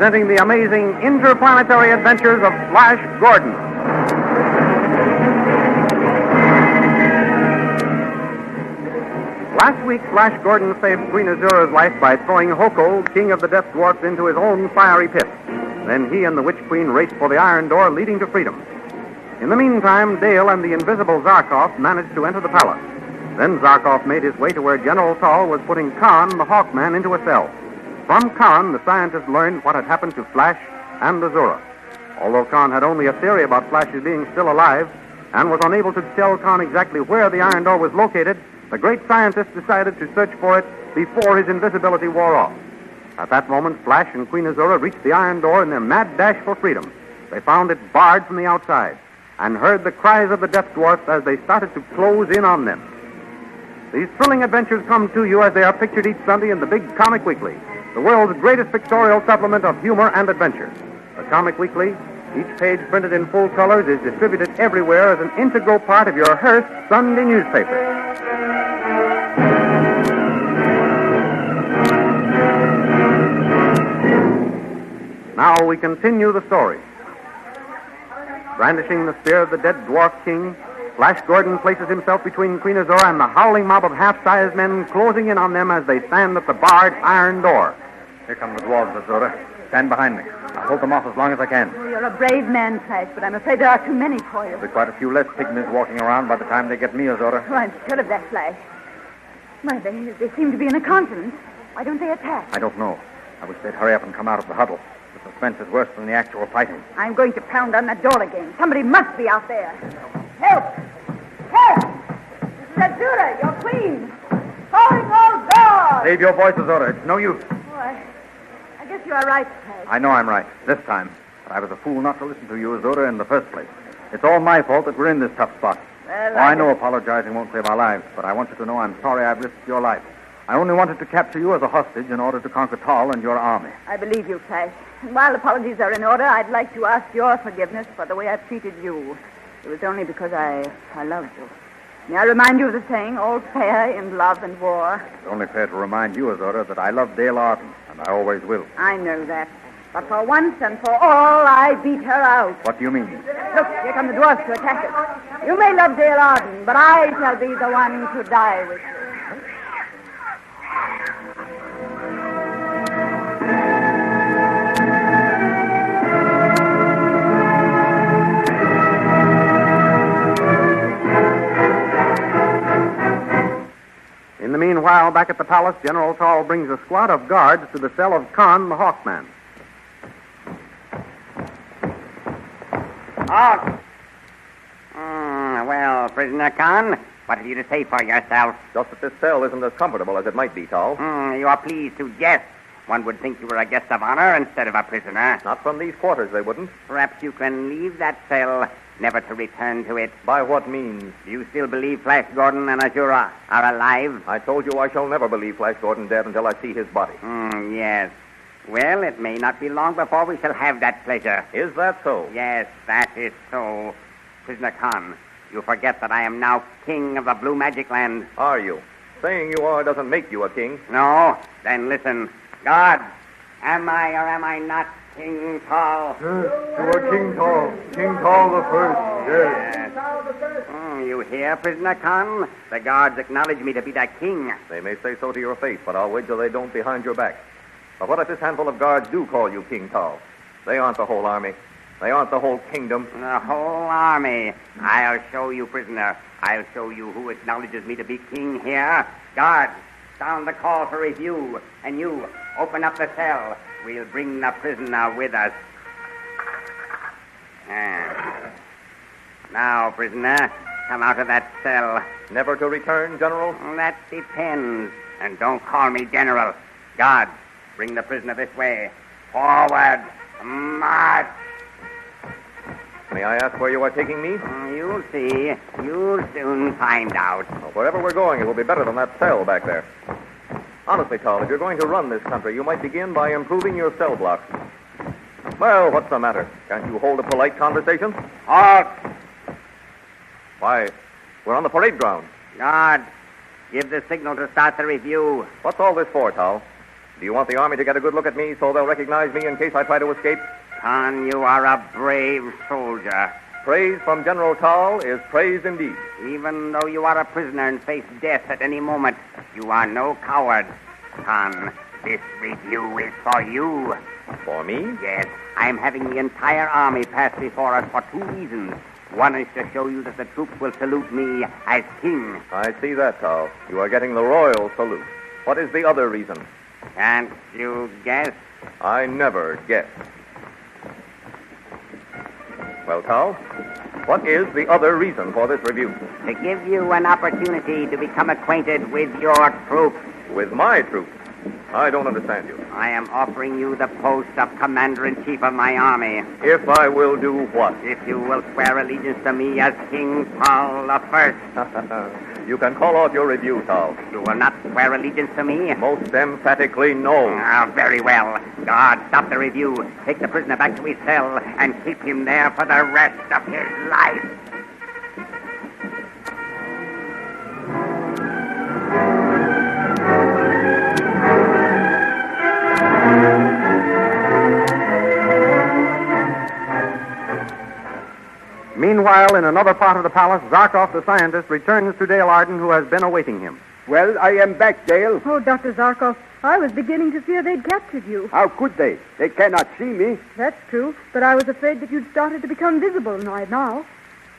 presenting the amazing interplanetary adventures of Flash Gordon. Last week, Flash Gordon saved Queen Azura's life by throwing Hoko, king of the Death Dwarfs, into his own fiery pit. Then he and the Witch Queen raced for the iron door leading to freedom. In the meantime, Dale and the invisible Zarkov managed to enter the palace. Then Zarkov made his way to where General Tall was putting Khan, the Hawkman, into a cell. From Khan, the scientist learned what had happened to Flash and Azura. Although Khan had only a theory about Flash's being still alive and was unable to tell Khan exactly where the iron door was located, the great scientist decided to search for it before his invisibility wore off. At that moment, Flash and Queen Azura reached the iron door in their mad dash for freedom. They found it barred from the outside and heard the cries of the Death Dwarfs as they started to close in on them. These thrilling adventures come to you as they are pictured each Sunday in the Big Comic Weekly, the world's greatest pictorial supplement of humor and adventure. The Comic Weekly, each page printed in full colors, is distributed everywhere as an integral part of your Hearst Sunday newspaper. Now we continue the story. Brandishing the spear of the dead dwarf king, Flash Gordon places himself between Queen Azura and the howling mob of half-sized men closing in on them as they stand at the barred iron door. Here come the dwarves, Azura. Stand behind me. I'll hold them off as long as I can. Oh, you're a brave man, Flash, but I'm afraid there are too many for you. There'll be quite a few less pygmies walking around by the time they get me, Azura. Oh, I'm sure of that, Flash. Why, they seem to be in a conference. Why don't they attack? I don't know. I wish they'd hurry up and come out of the huddle. The suspense is worse than the actual fighting. I'm going to pound on that door again. Somebody must be out there. Help! Help! This is Azura, your queen. Calling all doors! Save your voice, Azura. It's no use. Oh, I guess you are right, Flash. I know I'm right, this time. But I was a fool not to listen to you, Azura, in the first place. It's all my fault that we're in this tough spot. Well, I know apologizing won't save our lives, but I want you to know I'm sorry I've risked your life. I only wanted to capture you as a hostage in order to conquer Tall and your army. I believe you, Flash. And while apologies are in order, I'd like to ask your forgiveness for the way I've treated you. It was only because I loved you. May I remind you of the saying, all fair in love and war? It's only fair to remind you, Azura, that I love Dale Arden, and I always will. I know that. But for once and for all, I beat her out. What do you mean? Look, here come the dwarfs to attack us. You may love Dale Arden, but I shall be the one to die with you. In the meanwhile, back at the palace, General Tall brings a squad of guards to the cell of Khan, the Hawkman. Halt! Well, prisoner Khan, what have you to say for yourself? Just that this cell isn't as comfortable as it might be, Tall. You are pleased to jest. One would think you were a guest of honor instead of a prisoner. Not from these quarters, they wouldn't. Perhaps you can leave that cell, never to return to it. By what means? Do you still believe Flash Gordon and Azura are alive? I told you I shall never believe Flash Gordon dead until I see his body. Yes. Well, it may not be long before we shall have that pleasure. Is that so? Yes, that is so. Prisoner Khan, you forget that I am now king of the Blue Magic Land. Are you? Saying you are doesn't make you a king. No? Then listen. God, am I or am I not King Tall? Yes, you are King Tall. King Tall the First, yes. You hear, prisoner Khan? The guards acknowledge me to be their king. They may say so to your face, but I'll wager they don't behind your back. But what if this handful of guards do call you King Tall? They aren't the whole army. They aren't the whole kingdom. The whole army. I'll show you, prisoner. I'll show you who acknowledges me to be king here. Guards, sound the call for review. And you, open up the cell. We'll bring the prisoner with us. Now, prisoner, come out of that cell. Never to return, General? That depends. And don't call me General. Guards, bring the prisoner this way. Forward. March. May I ask where you are taking me? You'll see. You'll soon find out. Well, wherever we're going, it will be better than that cell back there. Honestly, Tall, if you're going to run this country, you might begin by improving your cell blocks. Well, what's the matter? Can't you hold a polite conversation? Halt! Why, we're on the parade ground. Guard, give the signal to start the review. What's all this for, Tall? Do you want the army to get a good look at me so they'll recognize me in case I try to escape? Khan, you are a brave soldier. Praise from General Tal is praise indeed. Even though you are a prisoner and face death at any moment, you are no coward. Khan, this review is for you. For me? Yes, I'm having the entire army pass before us for two reasons. One is to show you that the troops will salute me as king. I see that, Tal. You are getting the royal salute. What is the other reason? Can't you guess? I never guess. Well, Tal, what is the other reason for this review? To give you an opportunity to become acquainted with your troops. With my troops? I don't understand you. I am offering you the post of Commander-in-Chief of my army. If I will do what? If you will swear allegiance to me as King Paul I. You can call off your review, Tal. You will not swear allegiance to me? Most emphatically, no. Very well. Guard, stop the review. Take the prisoner back to his cell and keep him there for the rest of his life. Meanwhile, in another part of the palace, Zarkov, the scientist, returns to Dale Arden, who has been awaiting him. Well, I am back, Dale. Oh, Dr. Zarkov, I was beginning to fear they'd captured you. How could they? They cannot see me. That's true, but I was afraid that you'd started to become visible right now.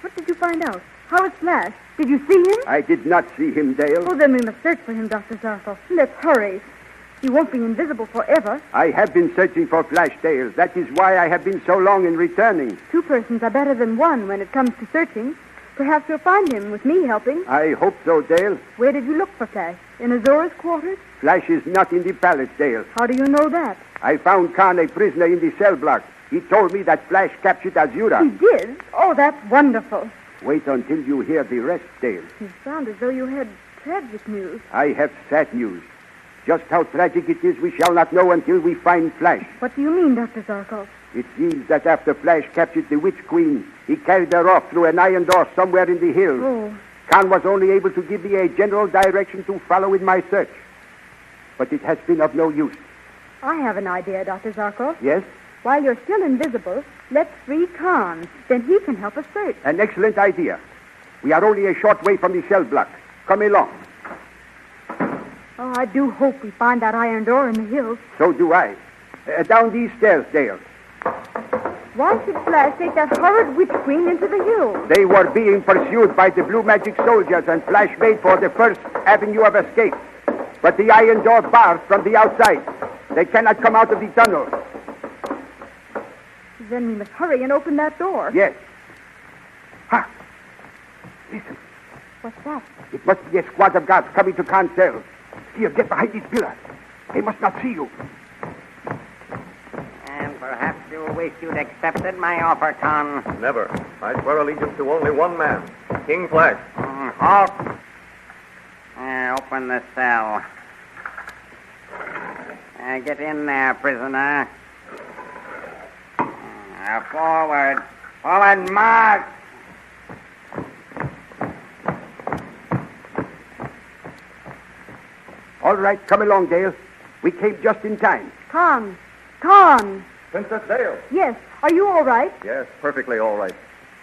What did you find out? How is Flash? Did you see him? I did not see him, Dale. Oh, then we must search for him, Dr. Zarkov. Let's hurry. He won't be invisible forever. I have been searching for Flash, Dale. That is why I have been so long in returning. Two persons are better than one when it comes to searching. Perhaps you'll find him with me helping. I hope so, Dale. Where did you look for Flash? In Azura's quarters? Flash is not in the palace, Dale. How do you know that? I found Khan a prisoner in the cell block. He told me that Flash captured Azura. He did? Oh, that's wonderful. Wait until you hear the rest, Dale. You sound as though you had tragic news. I have sad news. Just how tragic it is we shall not know until we find Flash. What do you mean, Dr. Zarkov? It seems that after Flash captured the Witch Queen, he carried her off through an iron door somewhere in the hills. Oh. Khan was only able to give me a general direction to follow in my search. But it has been of no use. I have an idea, Dr. Zarkov. Yes? While you're still invisible, let's free Khan. Then he can help us search. An excellent idea. We are only a short way from the cell block. Come along. Oh, I do hope we find that iron door in the hills. So do I. Down these stairs, Dale. Why should Flash take that horrid witch queen into the hills? They were being pursued by the blue magic soldiers, and Flash made for the first avenue of escape. But the iron door bars from the outside. They cannot come out of the tunnel. Then we must hurry and open that door. Yes. Ha! Listen. What's that? It must be a squad of guards coming to Khan's cell. Here, get behind this pillar. They must not see you. And perhaps you wish you'd accepted my offer, Khan. Never. I swear allegiance to only one man, King Flash. Halt. Open the cell. Get in there, prisoner. Forward. Forward, march. All right, come along, Dale. We came just in time. Khan. Khan. Princess Dale. Yes. Are you all right? Yes, perfectly all right.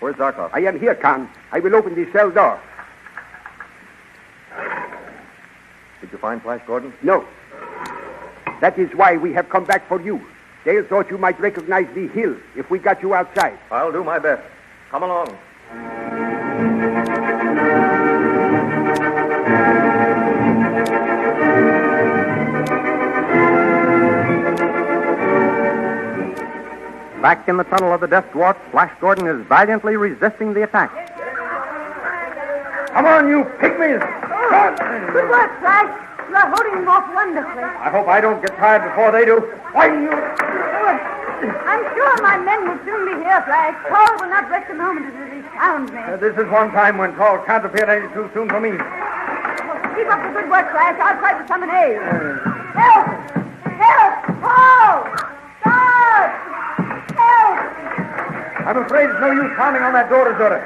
Where's Zarkov? I am here, Khan. I will open the cell door. Did you find Flash Gordon? No. That is why we have come back for you. Dale thought you might recognize the hill if we got you outside. I'll do my best. Come along. Back in the tunnel of the Death Dwarf, Flash Gordon is valiantly resisting the attack. Come on, you pygmies! Good work, Flash. You are holding them off wonderfully. I hope I don't get tired before they do. Why, you... Good. I'm sure my men will soon be here, Flash. Paul will not rest a moment until he found me. This is one time when Paul can't appear any too soon for me. Keep up the good work, Flash. I'll try to summon aid. Help! Help! Paul! God! Help! I'm afraid it's no use pounding on that door, Azura.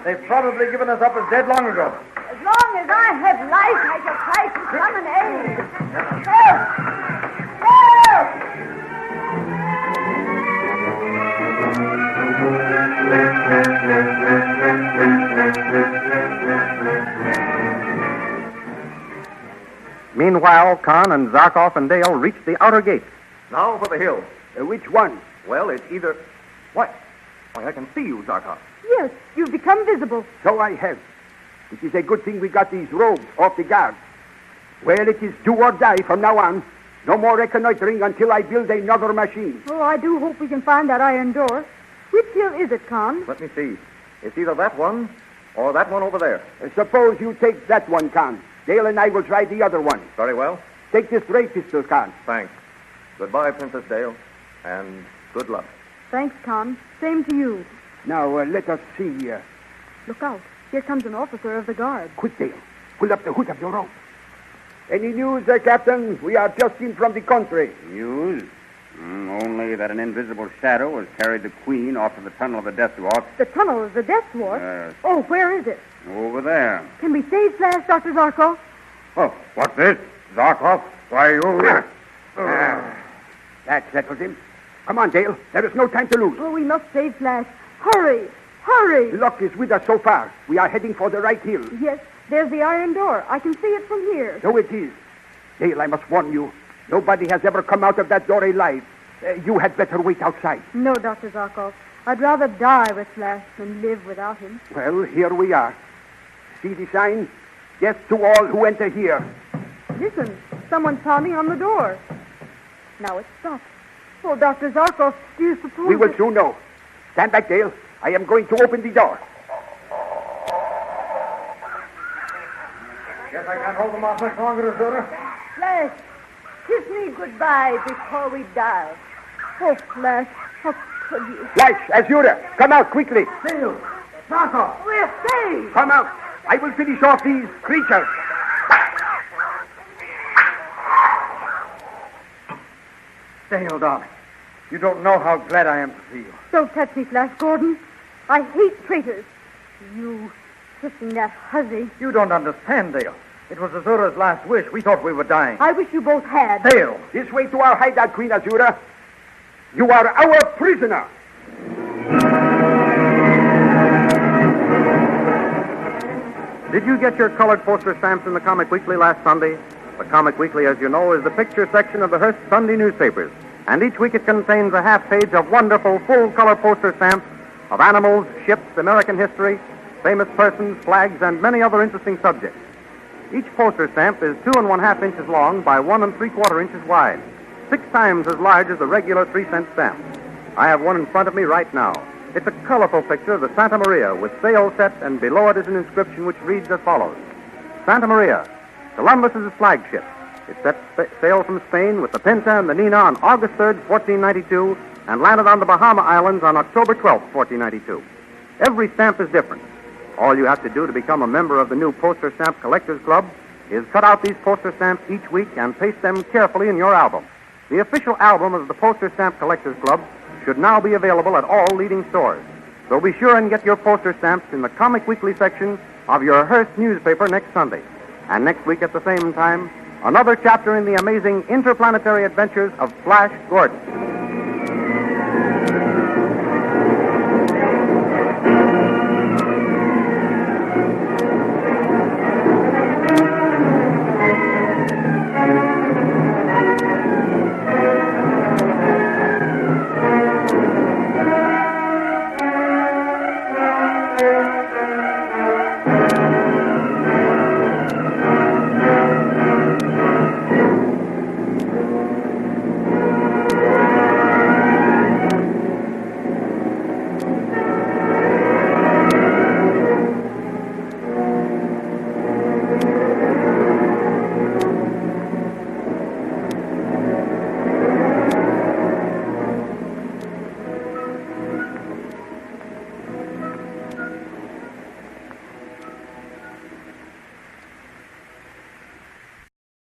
They've probably given us up as dead long ago. As long as I have life, I shall try to summon aid. Help! Meanwhile, Khan and Zarkov and Dale reached the outer gate. Now for the hill. Which one? Well, it's either... What? Why, I can see you, Zarkov. Yes, you've become visible. So I have. It is a good thing we got these robes off the guard. Well, it is do or die from now on. No more reconnoitering until I build another machine. Oh, I do hope we can find that iron door. Which hill is it, Con? Let me see. It's either that one or that one over there. Suppose you take that one, Khan. Dale and I will try the other one. Very well. Take this ray pistol, Khan. Thanks. Goodbye, Princess Dale, and good luck. Thanks, Con. Same to you. Now, let us see. Look out. Here comes an officer of the guard. Quick, Dale. Pull up the hood of your robe. Any news, Captain? We are just in from the country. News? Only that an invisible shadow has carried the Queen off to the tunnel of the Death Dwarf. The tunnel of the Death Dwarf? Yes. Oh, where is it? Over there. Can we save Flash, Dr. Zarkov? Oh, what's this? Zarkov? Why, you... That settles him. Come on, Dale. There is no time to lose. Oh, we must save Flash. Hurry! Hurry! Luck is with us so far. We are heading for the right hill. Yes, there's the iron door. I can see it from here. So it is. Dale, I must warn you. Nobody has ever come out of that door alive. You had better wait outside. No, Dr. Zarkov. I'd rather die with Flash than live without him. Well, here we are. See the sign? Yes to all who enter here. Listen, someone's pounding on the door. Now it's stopped. Oh, Dr. Zarkov, do you suppose... We will soon know. Stand back, Dale. I am going to open the door. Guess I can't hold them off much longer, Azura. Flash, kiss me goodbye before we die. Oh, Flash, how could you? Flash, Azura, come out quickly. Dale! Zarkov! We're saved! Come out. I will finish off these creatures. Dale, darling, you don't know how glad I am to see you. Don't touch me, Flash Gordon. I hate traitors. You kissing that hussy. You don't understand, Dale. It was Azura's last wish. We thought we were dying. I wish you both had. Dale! This way to our hideout, Queen Azura. You are our prisoner. Did you get your colored poster stamps in the Comic Weekly last Sunday? The Comic Weekly, as you know, is the picture section of the Hearst Sunday newspapers. And each week it contains a half page of wonderful full-color poster stamps of animals, ships, American history, famous persons, flags, and many other interesting subjects. Each poster stamp is 2 1/2 inches long by 1 3/4 inches wide, 6 times as large as the regular 3-cent stamp. I have one in front of me right now. It's a colorful picture of the Santa Maria with sail set, and below it is an inscription which reads as follows. Santa Maria, Columbus's flagship. It set sail from Spain with the Pinta and the Nina on August 3rd, 1492, and landed on the Bahama Islands on October 12th, 1492. Every stamp is different. All you have to do to become a member of the new Poster Stamp Collectors Club is cut out these poster stamps each week and paste them carefully in your album. The official album of the Poster Stamp Collectors Club should now be available at all leading stores. So be sure and get your poster stamps in the Comic Weekly section of your Hearst newspaper next Sunday. And next week at the same time, another chapter in the amazing interplanetary adventures of Flash Gordon.